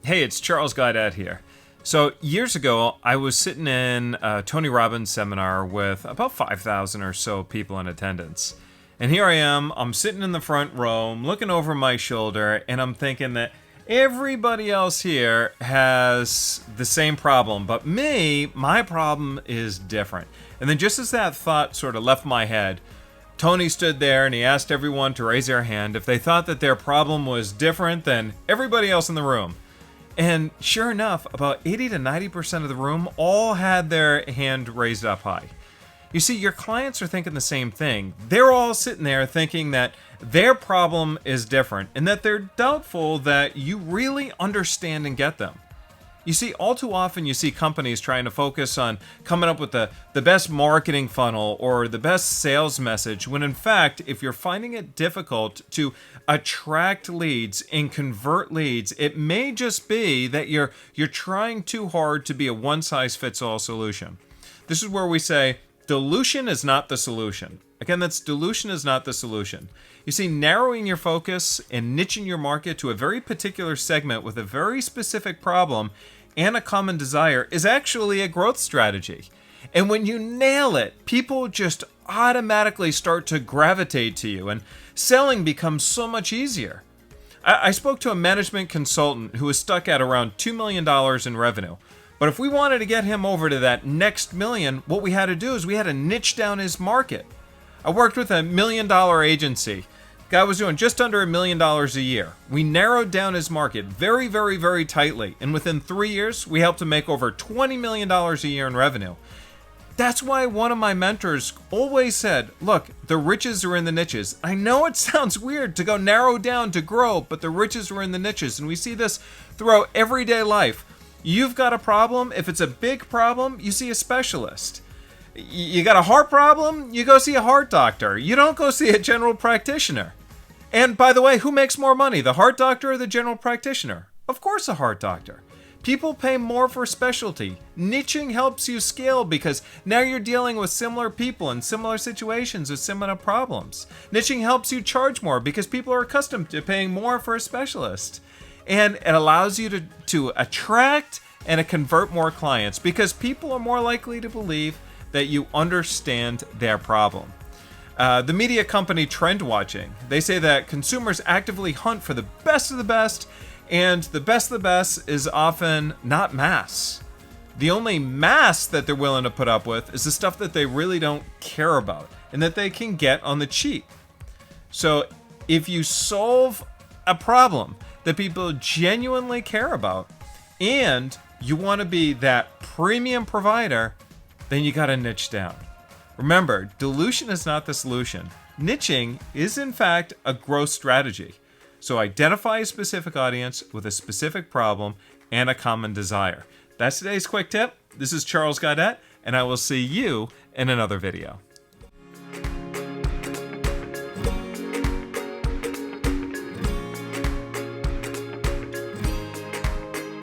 Hey, it's Charles Gaudette here. So years ago, I was sitting in a Tony Robbins seminar with about 5,000 or so people in attendance. And here I am, I'm sitting in the front row, I'm looking over my shoulder, and I'm thinking that everybody else here has the same problem, but me, my problem is different. And then just as that thought sort of left my head, Tony stood there and he asked everyone to raise their hand if they thought that their problem was different than everybody else in the room. And sure enough, about 80 to 90% of the room all had their hand raised up high. You see, your clients are thinking the same thing. They're all sitting there thinking that their problem is different and that they're doubtful that you really understand and get them. You see, all too often you see companies trying to focus on coming up with the best marketing funnel or the best sales message, when in fact, if you're finding it difficult to attract leads and convert leads, it may just be that you're trying too hard to be a one-size-fits-all solution. This is where we say, dilution is not the solution. Again, that's dilution is not the solution. You see, narrowing your focus and niching your market to a very particular segment with a very specific problem and a common desire is actually a growth strategy. And when you nail it, people just automatically start to gravitate to you, and selling becomes so much easier. I spoke to a management consultant who was stuck at around $2 million in revenue. But if we wanted to get him over to that next million, what we had to do is we had to niche down his market. I worked with a $1 million agency. Guy was doing just under $1 million a year. We narrowed down his market very, very, very tightly. And within 3 years, we helped him make over $20 million a year in revenue. That's why one of my mentors always said, look, the riches are in the niches. I know it sounds weird to go narrow down to grow, but the riches are in the niches. And we see this throughout everyday life. You've got a problem. If it's a big problem, you see a specialist. You got a heart problem, you go see a heart doctor. You don't go see a general practitioner. And by the way, who makes more money, the heart doctor or the general practitioner? Of course, a heart doctor. People pay more for specialty. Niching helps you scale because now you're dealing with similar people in similar situations with similar problems. Niching helps you charge more because people are accustomed to paying more for a specialist. And it allows you to attract and to convert more clients because people are more likely to believe that you understand their problem. The media company Trend Watching, they say that consumers actively hunt for the best of the best, and the best of the best is often not mass. The only mass that they're willing to put up with is the stuff that they really don't care about and that they can get on the cheap. So if you solve a problem that people genuinely care about and you want to be that premium provider, then you got to niche down. Remember, dilution is not the solution. Niching is in fact a growth strategy. So identify a specific audience with a specific problem and a common desire. That's today's quick tip. This is Charles Gaudette, and I will see you in another video.